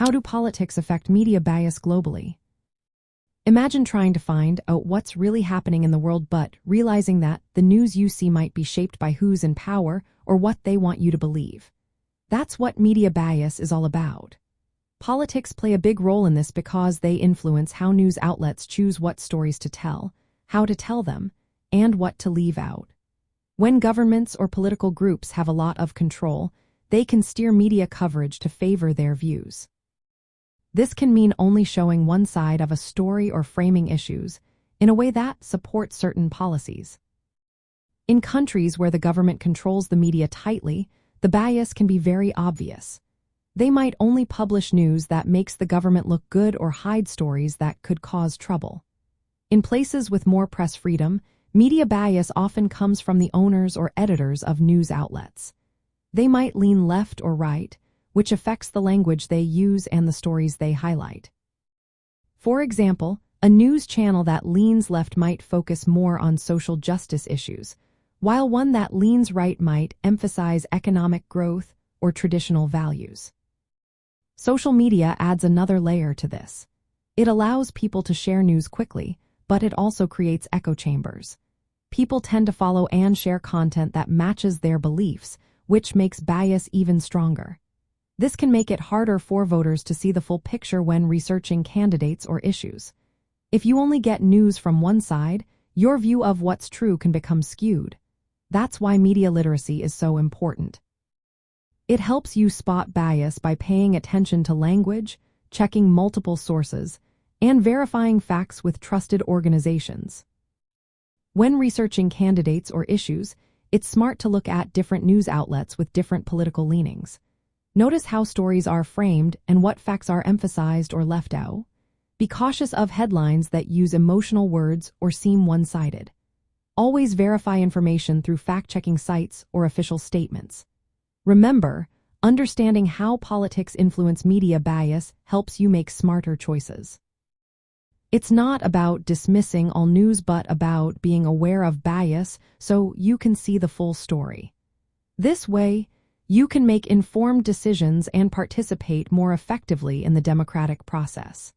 How do politics affect media bias globally? Imagine trying to find out what's really happening in the world but realizing that the news you see might be shaped by who's in power or what they want you to believe. That's what media bias is all about. Politics play a big role in this because they influence how news outlets choose what stories to tell, how to tell them, and what to leave out. When governments or political groups have a lot of control, they can steer media coverage to favor their views. This can mean only showing one side of a story or framing issues in a way that supports certain policies. In countries where the government controls the media tightly, the bias can be very obvious. They might only publish news that makes the government look good or hide stories that could cause trouble. In places with more press freedom, media bias often comes from the owners or editors of news outlets. They might lean left or right, which affects the language they use and the stories they highlight. For example, a news channel that leans left might focus more on social justice issues, while one that leans right might emphasize economic growth or traditional values. Social media adds another layer to this. It allows people to share news quickly, but it also creates echo chambers. People tend to follow and share content that matches their beliefs, which makes bias even stronger. This can make it harder for voters to see the full picture when researching candidates or issues. If you only get news from one side, your view of what's true can become skewed. That's why media literacy is so important. It helps you spot bias by paying attention to language, checking multiple sources, and verifying facts with trusted organizations. When researching candidates or issues, it's smart to look at different news outlets with different political leanings. Notice how stories are framed and what facts are emphasized or left out. Be cautious of headlines that use emotional words or seem one-sided. Always verify information through fact-checking sites or official statements. Remember, understanding how politics influence media bias helps you make smarter choices. It's not about dismissing all news but about being aware of bias so you can see the full story. This way, you can make informed decisions and participate more effectively in the democratic process.